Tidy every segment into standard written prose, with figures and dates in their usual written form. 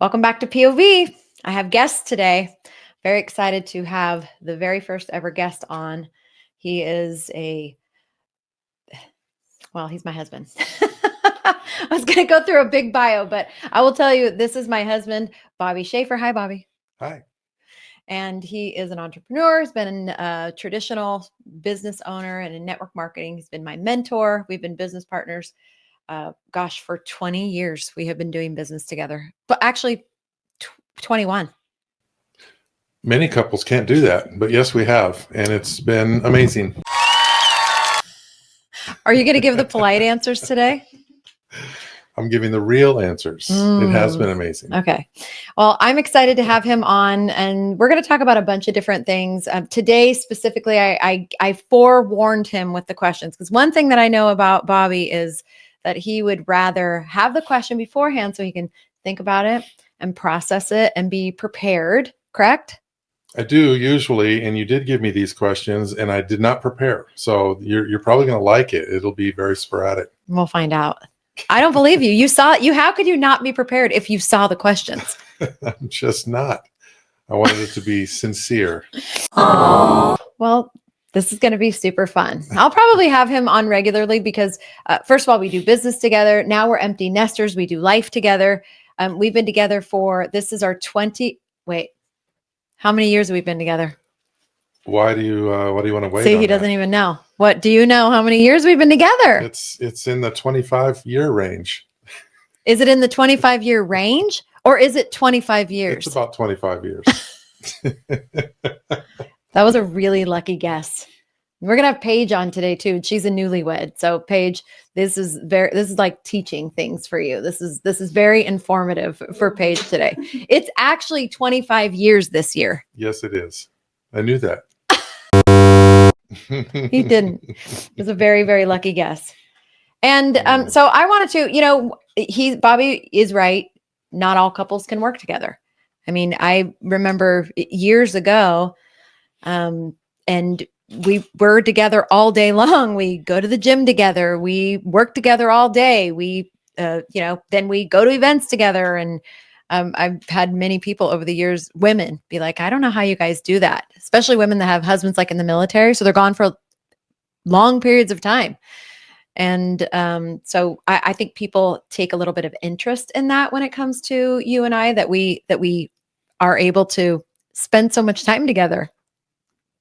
Welcome back to POV. I have guests today. Very excited to have the very first ever guest on. He is he's my husband. I was going to go through a big bio, but I will tell you, this is my husband, Bobby Schaffer. Hi, Bobby. Hi. And he is an entrepreneur. He's been a traditional business owner and in network marketing. He's been my mentor. We've been business partners. For 20 years, we have been doing business together. But actually, 21. Many couples can't do that, but yes, we have. And it's been amazing. Are you going to give the polite answers today? I'm giving the real answers. It has been amazing. Okay. Well, I'm excited to have him on, and we're going to talk about a bunch of different things. Today, specifically, I forewarned him with the questions, because one thing that I know about Bobby is that he would rather have the question beforehand so he can think about it and process it and be prepared, correct? I do usually, and you did give me these questions, and I did not prepare. So you're probably going to like it. It'll be very sporadic. We'll find out. I don't believe you. How could you not be prepared if you saw the questions? I'm just not. I wanted it to be sincere. Well, this is going to be super fun. I'll probably have him on regularly because, first of all, we do business together. Now we're empty nesters. We do life together. We've been together this is our 20. Wait, how many years have we been together? What do you want to wait? See, he doesn't even know. What do you know? How many years we've been together? It's in the 25-year range. Is it in the 25-year range, or is it 25 years? It's about 25 years. That was a really lucky guess. We're gonna have Paige on today too. She's a newlywed. So Paige, this is like teaching things for you. This is very informative for Paige today. It's actually 25 years this year. Yes, it is. I knew that. He didn't. It was a very, very lucky guess. And so I wanted to, Bobby is right. Not all couples can work together. I mean, I remember years ago, and we were together all day long. We go to the gym together. We work together all day. We, then we go to events together. And I've had many people over the years, women, be like, I don't know how you guys do that, especially women that have husbands like in the military. So they're gone for long periods of time. And so I think people take a little bit of interest in that when it comes to you and I, that we are able to spend so much time together.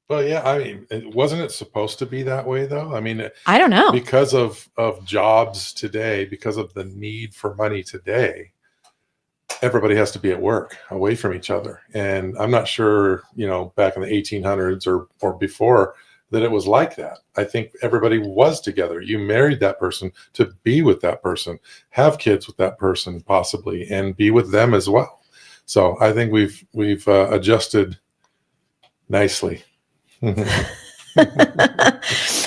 Well, yeah, I mean, wasn't it supposed to be that way, though? I mean, I don't know. Because of jobs today, because of the need for money today, everybody has to be at work away from each other. And I'm not sure, back in the 1800s or before, that it was like that. I think everybody was together. You married that person to be with that person, have kids with that person possibly, and be with them as well. So I think we've adjusted nicely.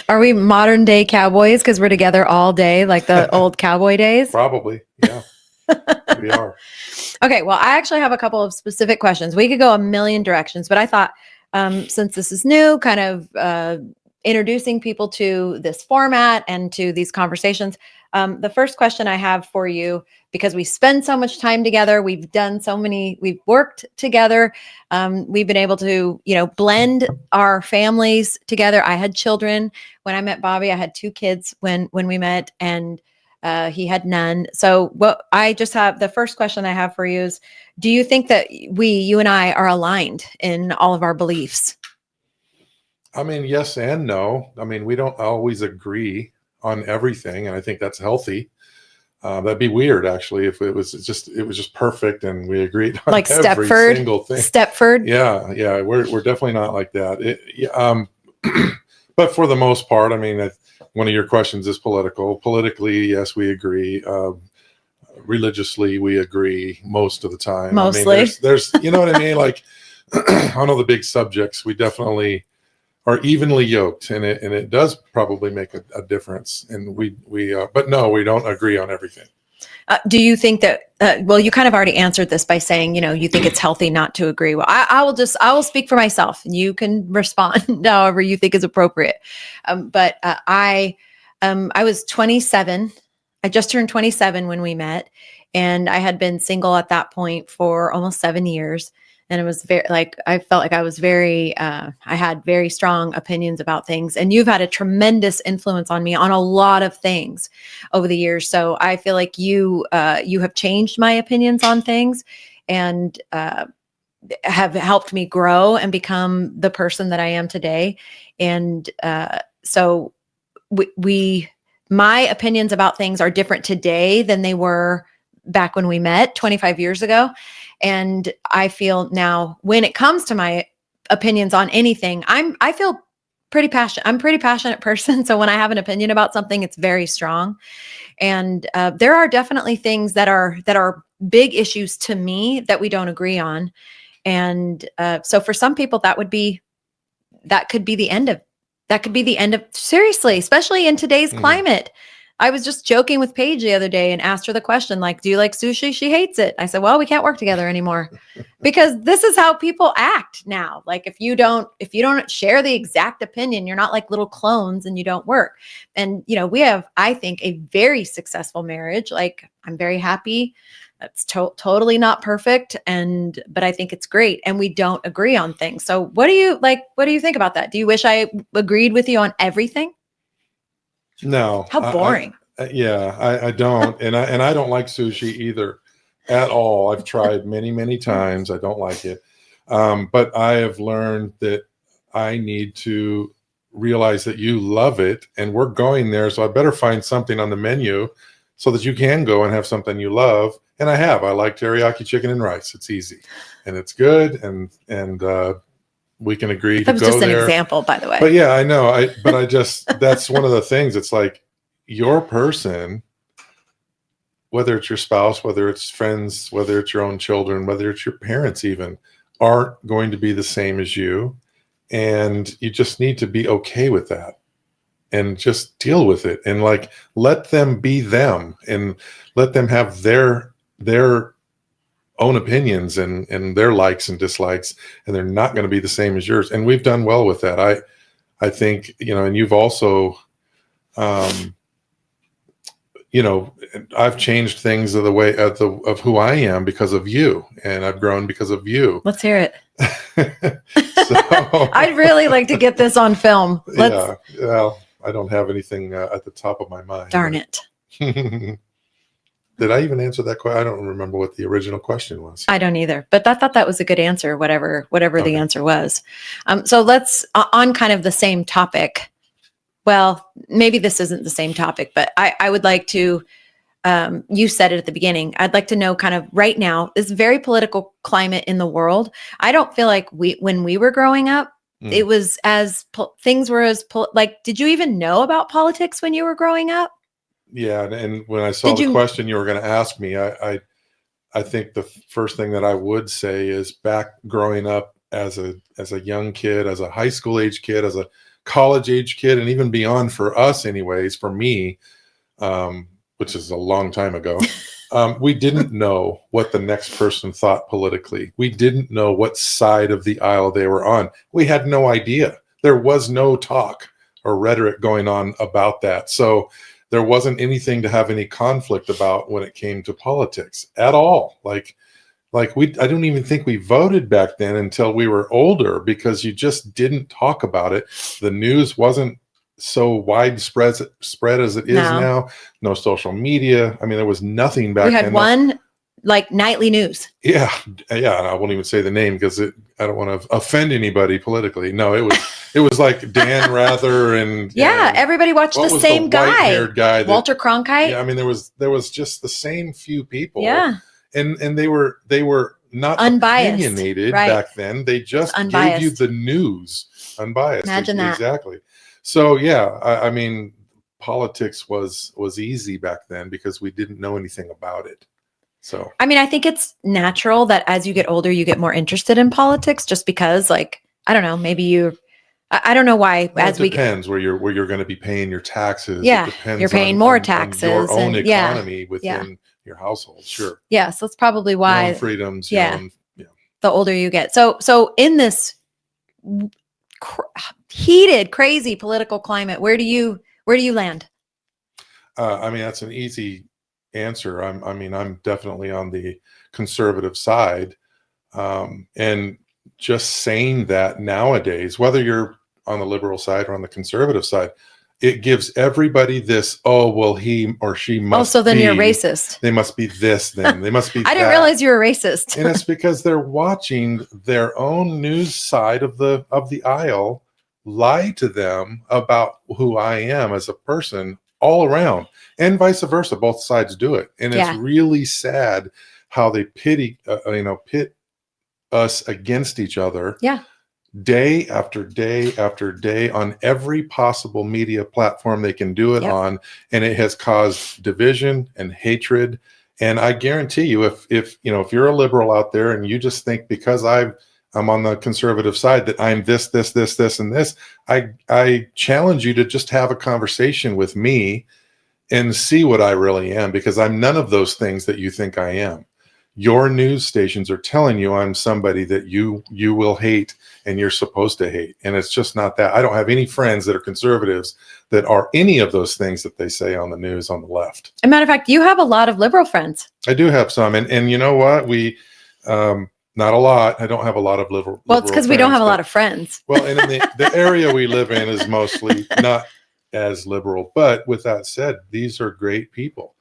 Are we modern day cowboys because we're together all day, like the old cowboy days? Probably, yeah. We are. Okay, well, I actually have a couple of specific questions. We could go a million directions, but I thought since this is new, kind of introducing people to this format and to these conversations, the first question I have for you, because we spend so much time together, we've worked together, we've been able to, blend our families together. I had children when I met Bobby. I had 2 kids when we met, and he had none. So the first question I have for you is, do you think that you and I are aligned in all of our beliefs? I mean, yes and no. I mean, we don't always agree on everything, and I think that's healthy. That'd be weird, actually, if it was just perfect and we agreed on like every single thing. Stepford. Yeah, we're definitely not like that. But for the most part, I mean, one of your questions is political. Politically, yes, we agree. Religiously, we agree most of the time. Mostly. I mean, there's you know what I mean? Like on all the big subjects, we definitely are evenly yoked, and it does probably make a difference. And but no, we don't agree on everything. Do you think that, you kind of already answered this by saying, you think it's healthy not to agree. Well, I will speak for myself, and you can respond however you think is appropriate. But I was 27. I just turned 27 when we met, And I had been single at that point for almost 7 years. And it was very, like, I felt like I was very, I had very strong opinions about things. And you've had a tremendous influence on me on a lot of things over the years. So I feel like you have changed my opinions on things, and have helped me grow and become the person that I am today. And so my opinions about things are different today than they were back when we met 25 years ago. And I feel now, when it comes to my opinions on anything, I feel pretty passionate. I'm a pretty passionate person. So when I have an opinion about something, it's very strong. And there are definitely things that are big issues to me that we don't agree on. And so for some people, that could be the end of seriously, especially in today's climate. I was just joking with Paige the other day and asked her the question, like, do you like sushi? She hates it. I said, well, we can't work together anymore, because this is how people act now. Like, if you don't share the exact opinion, you're not like little clones and you don't work. And, we have, I think, a very successful marriage. Like, I'm very happy. That's totally not perfect. But I think it's great. And we don't agree on things. So what do you think about that? Do you wish I agreed with you on everything? No. How boring. I don't. And I don't like sushi either at all. I've tried many, many times. I don't like it. But I have learned that I need to realize that you love it and we're going there. So I better find something on the menu so that you can go and have something you love. And I like teriyaki chicken and rice. It's easy and it's good. And we can agree to go there. That was just an example, by the way. But yeah, I know. That's one of the things. It's like, your person, whether it's your spouse, whether it's friends, whether it's your own children, whether it's your parents even, aren't going to be the same as you. And you just need to be okay with that and just deal with it. And like, let them be them and let them have their own opinions and their likes and dislikes. And they're not going to be the same as yours. And we've done well with that. I think, and you've also, I've changed things of the way of who I am because of you, and I've grown because of you. Let's hear it. I'd really like to get this on film. Yeah. Well, I don't have anything at the top of my mind. Darn it. Did I even answer that question? I don't remember what the original question was. I don't either, but I thought that was a good answer, whatever the answer was. So let's, on kind of the same topic. Well, maybe this isn't the same topic, but I would like to, you said it at the beginning. I'd like to know kind of right now, this very political climate in the world. I don't feel like when we were growing up, it was things were like, did you even know about politics when you were growing up? Yeah. And when I saw the question you were going to ask me, I think the first thing that I would say is, back growing up as a young kid, as a high school age kid, as a college age kid, and even beyond for us anyways, for me, which is a long time ago, we didn't know what the next person thought politically. We didn't know what side of the aisle they were on. We had no idea. There was no talk or rhetoric going on about that. So there wasn't anything to have any conflict about when it came to politics at all. Like I don't even think we voted back then until we were older, because you just didn't talk about it. The news wasn't so widespread as it is now. No social media. I mean, there was nothing back then. We had one like nightly news. Yeah. And I won't even say the name because I don't want to offend anybody politically. No, it was like Dan Rather and everybody watched the same guy, Walter Cronkite. Yeah, I mean, there was just the same few people. Yeah. And they were not unbiased, opinionated back then. They just gave you the news, unbiased. Imagine that. Exactly. So yeah, I mean, politics was easy back then because we didn't know anything about it. So I mean, I think it's natural that as you get older, you get more interested in politics, just because, like, I don't know, maybe I don't know why. Well, it depends where you're going to be paying your taxes. Yeah, it depends you're paying more taxes. On your own economy within your household. Sure. Yeah, so that's probably why. Your own freedoms. The older you get. So in this heated, crazy political climate, where do you land? I mean, that's an easy answer. I'm definitely on the conservative side. And just saying that nowadays, whether you're on the liberal side or on the conservative side, it gives everybody this, oh, well, he or she must so then be, you're racist. they must be this, then they must be I didn't that. realize you were racist. And it's because they're watching their own news side of the aisle lie to them about who I am as a person all around, and vice versa. Both sides do it, and it's Yeah. really sad how they pit us against each other. Yeah. Day after day after day on every possible media platform they can do it Yep. on, and it has caused division and hatred. And I guarantee you, if you're a liberal out there and you just think because I'm on the conservative side that I'm this, and this, I challenge you to just have a conversation with me and see what I really am, because I'm none of those things that you think I am. Your news stations are telling you I'm somebody that you will hate and you're supposed to hate. And it's just not that. I don't have any friends that are conservatives that are any of those things that they say on the news on the left. As a matter of fact, you have a lot of liberal friends. I do have some. And you know what? Not a lot. I don't have a lot of liberal. Well, it's because we don't have a lot of friends. Well, and in the area we live in is mostly not as liberal. But with that said, these are great people.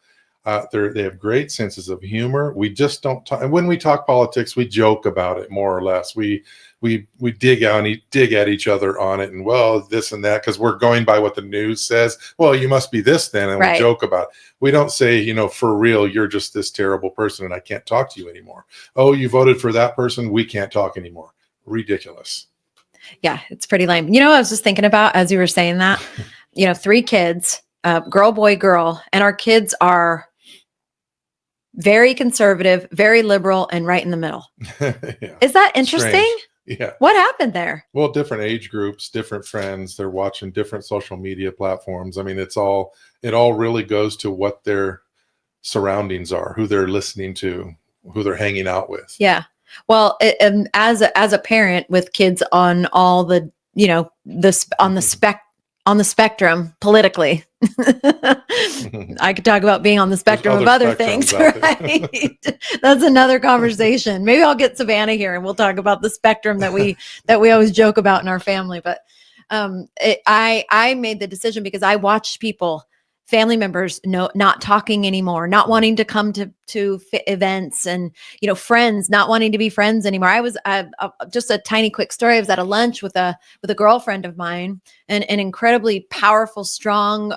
They have great senses of humor. We just don't talk. And when we talk politics, we joke about it more or less. We dig at each other on it, and well, this and that, because we're going by what the news says. Well, you must be this then, and Right. We joke about it. We don't say, for real, you're just this terrible person, and I can't talk to you anymore. Oh, you voted for that person, we can't talk anymore. Ridiculous. Yeah, it's pretty lame. I was just thinking about as you were saying that. 3 kids, girl, boy, girl, and our kids are very conservative, very liberal, and right in the middle. Yeah. Is that interesting? Strange. Yeah. What happened there? Well, different age groups, different friends, they're watching different social media platforms. I mean, it all really goes to what their surroundings are, who they're listening to, who they're hanging out with. Yeah. Well, as a parent with kids on all the, on the spectrum politically, I could talk about being on the spectrum of other things, right? That's another conversation. Maybe I'll get Savannah here and we'll talk about the spectrum that we always joke about in our family. But I made the decision because I watched family members not talking anymore, not wanting to come to events, and friends not wanting to be friends anymore. I was just a tiny quick story. I was at a lunch with a girlfriend of mine, an incredibly powerful, strong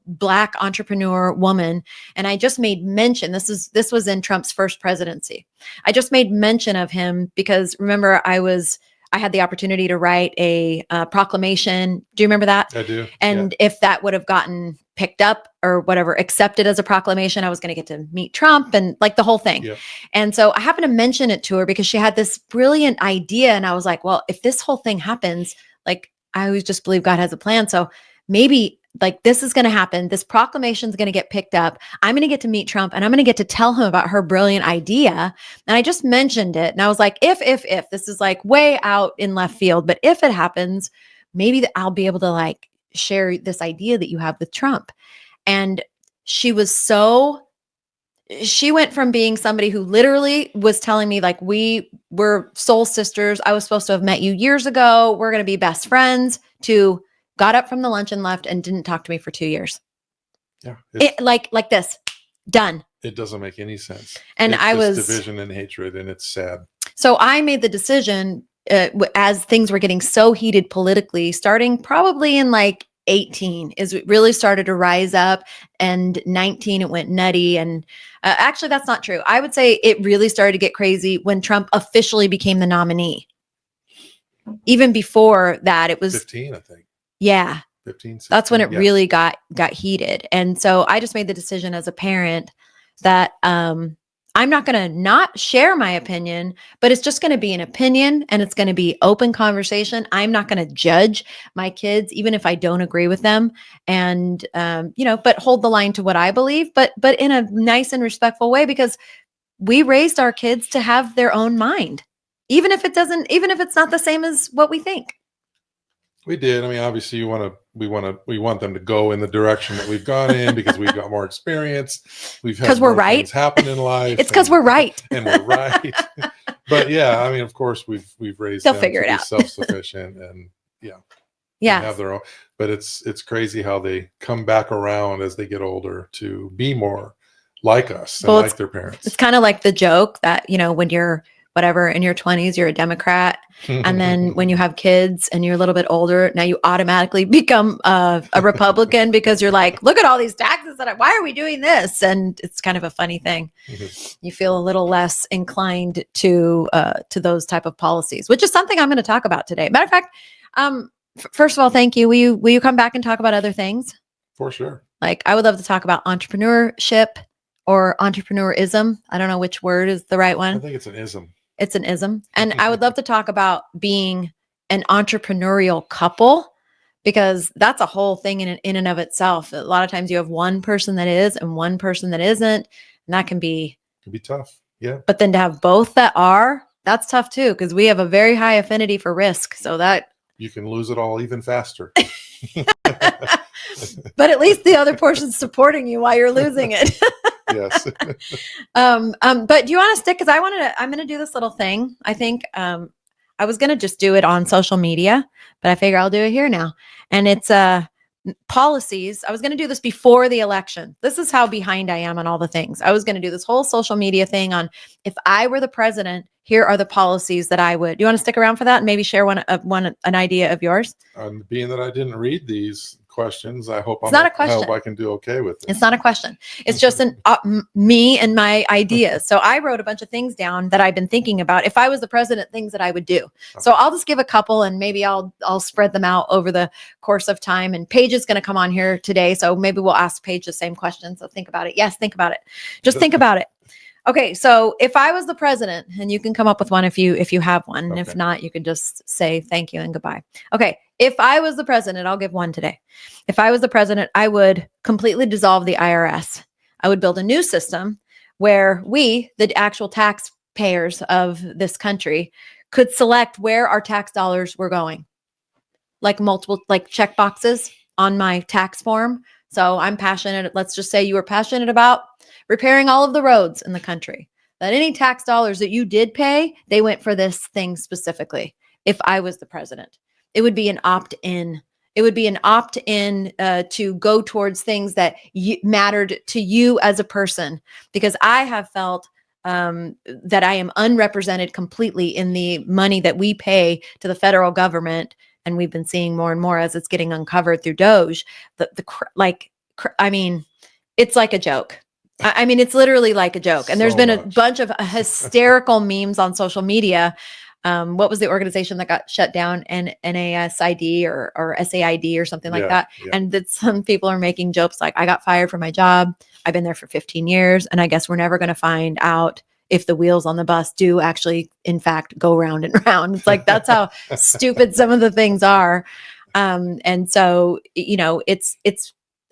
Black entrepreneur woman, and I just made mention. This was in Trump's first presidency. I just made mention of him because remember I had the opportunity to write a proclamation. Do you remember that? I do. And if that would have gotten picked up or whatever, accepted as a proclamation, I was going to get to meet Trump and like the whole thing. Yep. And so I happened to mention it to her because she had this brilliant idea. And I was like, well, if this whole thing happens, like I always just believe God has a plan. So maybe like this is going to happen. This proclamation is going to get picked up. I'm going to get to meet Trump and I'm going to get to tell him about her brilliant idea. And I just mentioned it. And I was like, if this is like way out in left field, but if it happens, maybe I'll be able to like share this idea that you have with Trump. And she went from being somebody who literally was telling me like, we were soul sisters. I was supposed to have met you years ago. We're going to be best friends, to got up from the lunch and left and didn't talk to me for 2 years. Yeah. Like this, done. It doesn't make any sense. And it's I was division and hatred, and it's sad. So I made the decision as things were getting so heated politically, starting probably in like 18 is it really started to rise up, and 19 it went nutty. And actually that's not true. I would say it really started to get crazy when Trump officially became the nominee. Even before that, it was 15, I think. Yeah. 15, 16, that's when it really got heated. And so I just made the decision as a parent that I'm not going to not share my opinion, but it's just going to be an opinion and it's going to be open conversation. I'm not going to judge my kids, even if I don't agree with them, and, but hold the line to what I believe, but in a nice and respectful way, because we raised our kids to have their own mind, even if it's not the same as what we think. We did. I mean, obviously you want we want them to go in the direction that we've gone in because we've got more experience. We've had 'Cause we're more right. things happen in life. It's because we're right. And we're right. But yeah, I mean, of course, we've raised They'll them figure to it be out. self-sufficient and and Yeah. have their own. But it's crazy how they come back around as they get older to be more like us and Well, like their parents. It's kind of like the joke that, you know, when you're whatever in your 20s, you're a Democrat. And then when you have kids and you're a little bit older, now you automatically become a Republican because you're like, look at all these taxes why are we doing this? And it's kind of a funny thing. You feel a little less inclined to those type of policies, which is something I'm going to talk about today. Matter of fact, first of all, thank you. Will you come back and talk about other things? For sure. Like I would love to talk about entrepreneurship or entrepreneurism. I don't know which word is the right one. I think it's an ism. It's an ism. And I would love to talk about being an entrepreneurial couple because that's a whole thing in and of itself. A lot of times you have one person that is and one person that isn't, and that can be tough. Yeah. But then to have both that are, that's tough too, because we have a very high affinity for risk. So that you can lose it all even faster. But at least the other person's supporting you while you're losing it. Yes. But do you want to stick? Because I'm going to do this little thing. I think I was going to just do it on social media, but I figure I'll do it here now. And it's policies. I was going to do this before the election. This is how behind I am on all the things. I was going to do this whole social media thing on if I were the president, here are the policies that I would. Do you want to stick around for that and maybe share an idea of yours? Being that I didn't read these questions, I hope not a question. I hope I can do okay with it. It's not a question. It's just me and my ideas. So I wrote a bunch of things down that I've been thinking about. If I was the president, things that I would do. Okay. So I'll just give a couple and maybe I'll spread them out over the course of time. And Paige is going to come on here today. So maybe we'll ask Paige the same question. So think about it. Yes, think about it. Just think about it. Okay, so if I was the president, and you can come up with one if you have one, okay. If not, you can just say thank you and goodbye. Okay, if I was the president, I'll give one today. If I was the president, I would completely dissolve the IRS. I would build a new system where we, the actual taxpayers of this country, could select where our tax dollars were going, like multiple, like check boxes on my tax form. So I'm passionate. Let's just say you were passionate about repairing all of the roads in the country, that any tax dollars that you did pay, they went for this thing specifically. If I was the president, it would be an opt-in. It would be an opt-in to go towards things that mattered to you as a person, because I have felt that I am unrepresented completely in the money that we pay to the federal government. And we've been seeing more and more as it's getting uncovered through Doge. I mean, it's like a joke. I mean, it's literally like a joke. And there's been a bunch of hysterical memes on social media. What was the organization that got shut down? NASID or SAID or something like that. Yeah. And that some people are making jokes like, I got fired from my job. I've been there for 15 years. And I guess we're never going to find out if the wheels on the bus do actually, in fact, go round and round. It's like, that's how stupid some of the things are. And so, you know,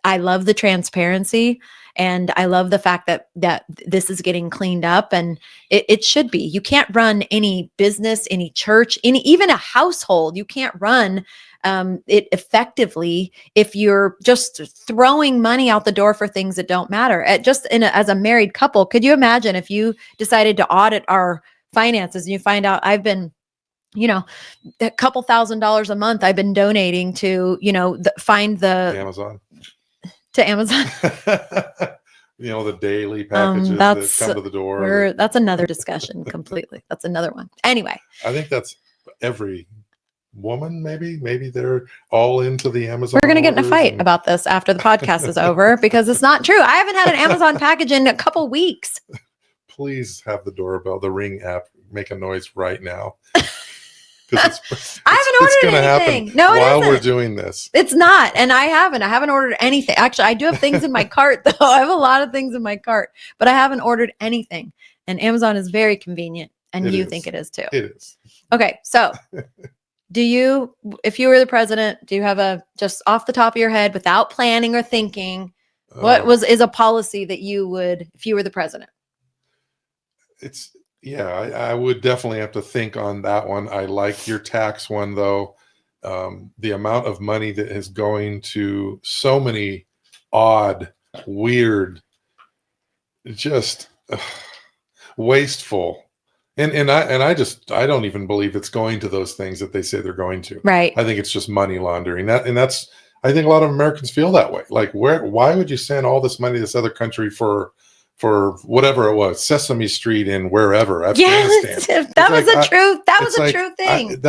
I love the transparency. And I love the fact that this is getting cleaned up, and it should be. You can't run any business, any church, even a household. You can't run it effectively if you're just throwing money out the door for things that don't matter. As a married couple, could you imagine if you decided to audit our finances and you find out I've been, you know, a couple $1,000s a month I've been donating to, you know, Amazon. To Amazon. You know, the daily packages that come to the door. That's another discussion completely. That's another one. Anyway. I think that's every woman, maybe they're all into the Amazon. We're going to get in a fight about this after the podcast is over because it's not true. I haven't had an Amazon package in a couple weeks. Please have the doorbell, the Ring app, make a noise right now. I haven't ordered anything. No, while we're doing this, it's not, and I haven't ordered anything. Actually, I do have things in my cart, though. I have a lot of things in my cart, but I haven't ordered anything. And Amazon is very convenient, and you think it is too. It is. Okay, so if you were the president, do you have just off the top of your head, without planning or thinking, what is a policy that you would, if you were the president? Yeah, I would definitely have to think on that one. I like your tax one, though. the amount of money that is going to so many odd, weird, just wasteful. And I don't even believe it's going to those things that they say they're going to. Right. I think it's just money laundering. That's I think a lot of Americans feel that way. Like, why would you send all this money to this other country for whatever it was, Sesame Street in wherever, Afghanistan? Yes, that was a true. That was a true thing.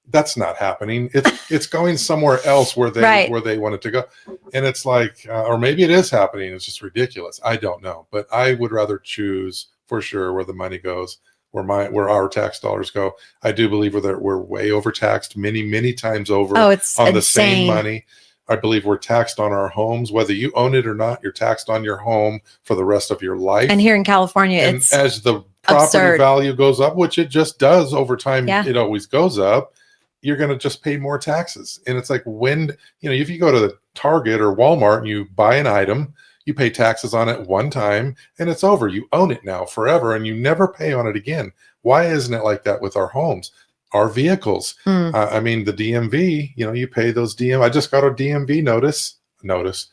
That's not happening. It's going somewhere else where they Right. where they want it to go, and it's like, or maybe it is happening. It's just ridiculous. I don't know, but I would rather choose for sure where the money goes, where our tax dollars go. I do believe we're way overtaxed, many times over. Oh, it's on insane. The same money. I believe we're taxed on our homes, whether you own it or not. You're taxed on your home for the rest of your life. And here in California, and it's as the property absurd. value goes up, which it just does over time, Yeah. it always goes up. You're going to just pay more taxes. And it's like, when, if you go to the Target or Walmart and you buy an item, you pay taxes on it one time and it's over. You own it now forever and you never pay on it again. Why isn't it like that with our homes? Our vehicles. I mean, the DMV, you pay those I just got a DMV notice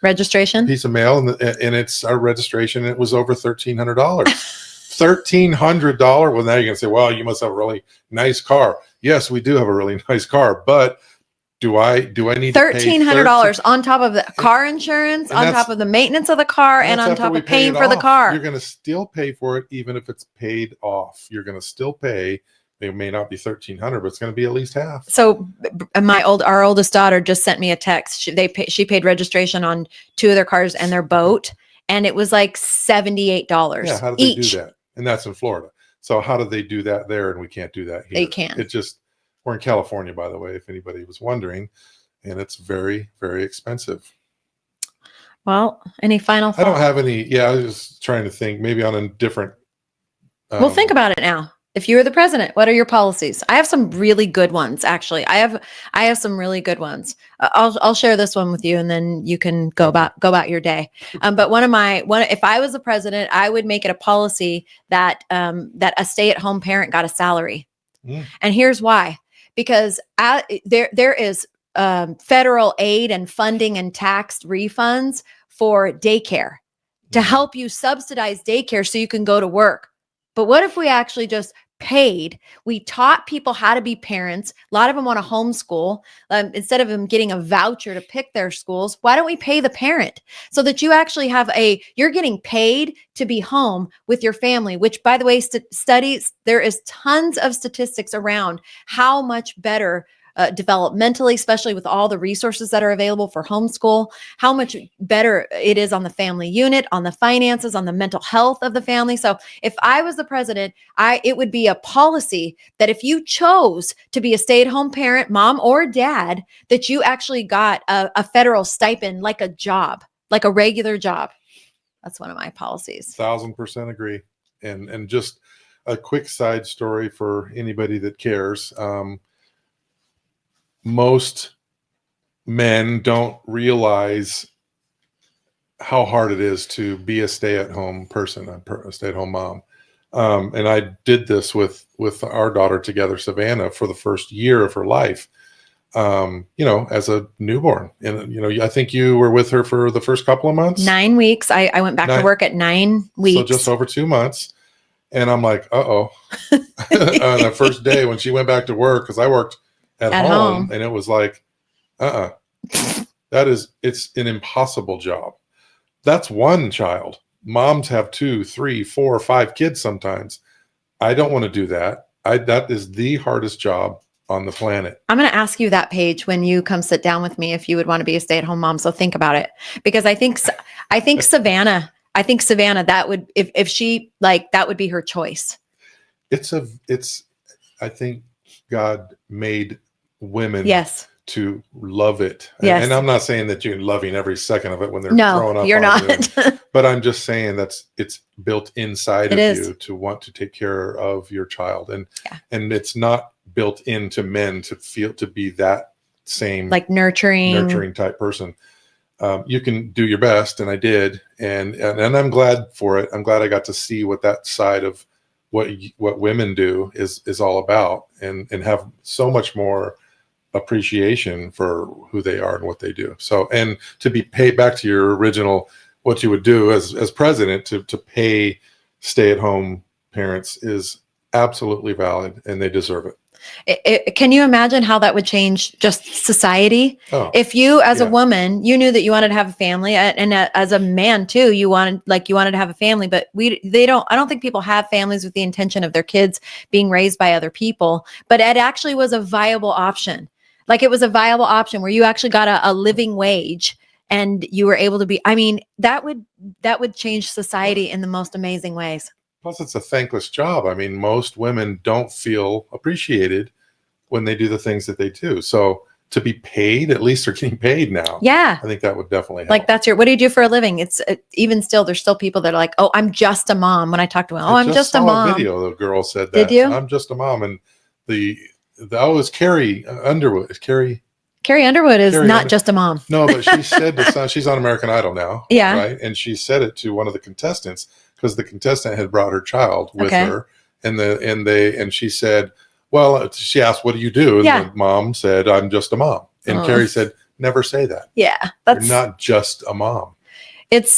registration piece of mail, and it's our registration. It was over $1,300. $1,300. Well, now you're gonna say, well, you must have a really nice car. Yes, we do have a really nice car, but do I need $1,300 on top of the car insurance, on top of the maintenance of the car, and on top of paying for the car? You're going to still pay for it, even if it's paid off. You're going to still pay. It may not be $1,300, but it's going to be at least half. So our oldest daughter just sent me a text. She paid registration on 2 of their cars and their boat, and it was like $78 Yeah, how did they do that? And that's in Florida. So how did they do that there, and we can't do that here? They can't. We're in California, by the way, if anybody was wondering, and it's very, very expensive. Well, any final thoughts? I don't have any. Yeah, I was just trying to think maybe on a different. Well, think about it now. If you were the president, what are your policies? I have some really good ones, actually. I have some really good ones. I'll share this one with you, and then you can go about your day. But if I was the president, I would make it a policy that a stay-at-home parent got a salary. And here's why: because there is federal aid and funding and tax refunds for daycare to help you subsidize daycare so you can go to work. But what if we actually just we taught people how to be parents? A lot of them want to homeschool. Instead of them getting a voucher to pick their schools, why don't we pay the parent so that you actually you're getting paid to be home with your family, which, by the way, studies, there is tons of statistics around how much better developmentally, especially with all the resources that are available for homeschool, how much better it is on the family unit, on the finances, on the mental health of the family. So if I was the president, it would be a policy that if you chose to be a stay-at-home parent, mom or dad, that you actually got a federal stipend, like a job, like a regular job. That's one of my policies. 1,000% agree. And just a quick side story for anybody that cares. Most men don't realize how hard it is to be a stay-at-home person, a stay-at-home mom. And I did this with our daughter together, Savannah, for the first year of her life, as a newborn. And, I think you were with her for the first couple of months. 9 weeks. I went back to work at 9 weeks. So just over 2 months. And I'm like, on the first day when she went back to work, because I worked at home, and it was like, it's an impossible job. That's one child. Moms have 2, 3, 4, 5 kids sometimes. I don't want to do that. That is the hardest job on the planet. I'm going to ask you that, Paige, when you come sit down with me, if you would want to be a stay-at-home mom. So think about it, because I think Savannah, that would, if she, like, that would be her choice. I think God made women to love it. Yes. And I'm not saying that you're loving every second of it when they're throwing up. You're not. But I'm just saying it's built inside of you to want to take care of your child. And it's not built into men to be that same, like, nurturing type person. You can do your best, and I did, and I'm glad for it. I'm glad I got to see what that side of what women do is all about, and have so much more appreciation for who they are and what they do. So, and to be paid back to your original, what you would do as president to pay stay-at-home parents is absolutely valid, and they deserve it. Can you imagine how that would change just society? Oh, If you, as a yeah. woman, you knew that you wanted to have a family, and as a man too, you wanted to have a family, but I don't think people have families with the intention of their kids being raised by other people. But it actually was a viable option. Like, it was a viable option where you actually got a living wage, and you were able to be. I mean, that would change society in the most amazing ways. Plus, it's a thankless job. I mean, most women don't feel appreciated when they do the things that they do. So to be paid, at least they're getting paid now. Yeah. I think that would definitely help. Like, what do you do for a living? It's even still, there's still people that are like, oh, I'm just a mom. When I talk to them, oh, I'm just a mom. A video, the girl said that. Did you? I'm just a mom. And it's Carrie Underwood. Is Carrie Underwood is not just a mom. No, but she said she's on American Idol now. Yeah. Right. And she said it to one of the contestants, because the contestant had brought her child with her, and she said, well, she asked, what do you do? And the mom said, I'm just a mom. And Carrie said, never say that. Yeah. You're not just a mom. It'll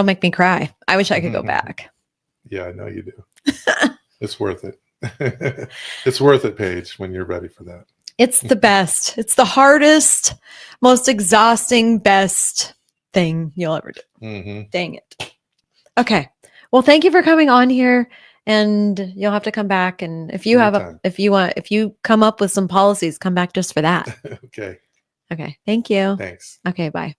make me cry. I wish I could go back. Yeah, I know you do. It's worth it. It's worth it, Paige, when you're ready for that. It's the best. It's the hardest, most exhausting, best thing you'll ever do. Mm-hmm. Dang it. Okay. Well, thank you for coming on here, and you'll have to come back. And if you if you come up with some policies, come back just for that. Okay. Okay. Thank you. Thanks. Okay. Bye.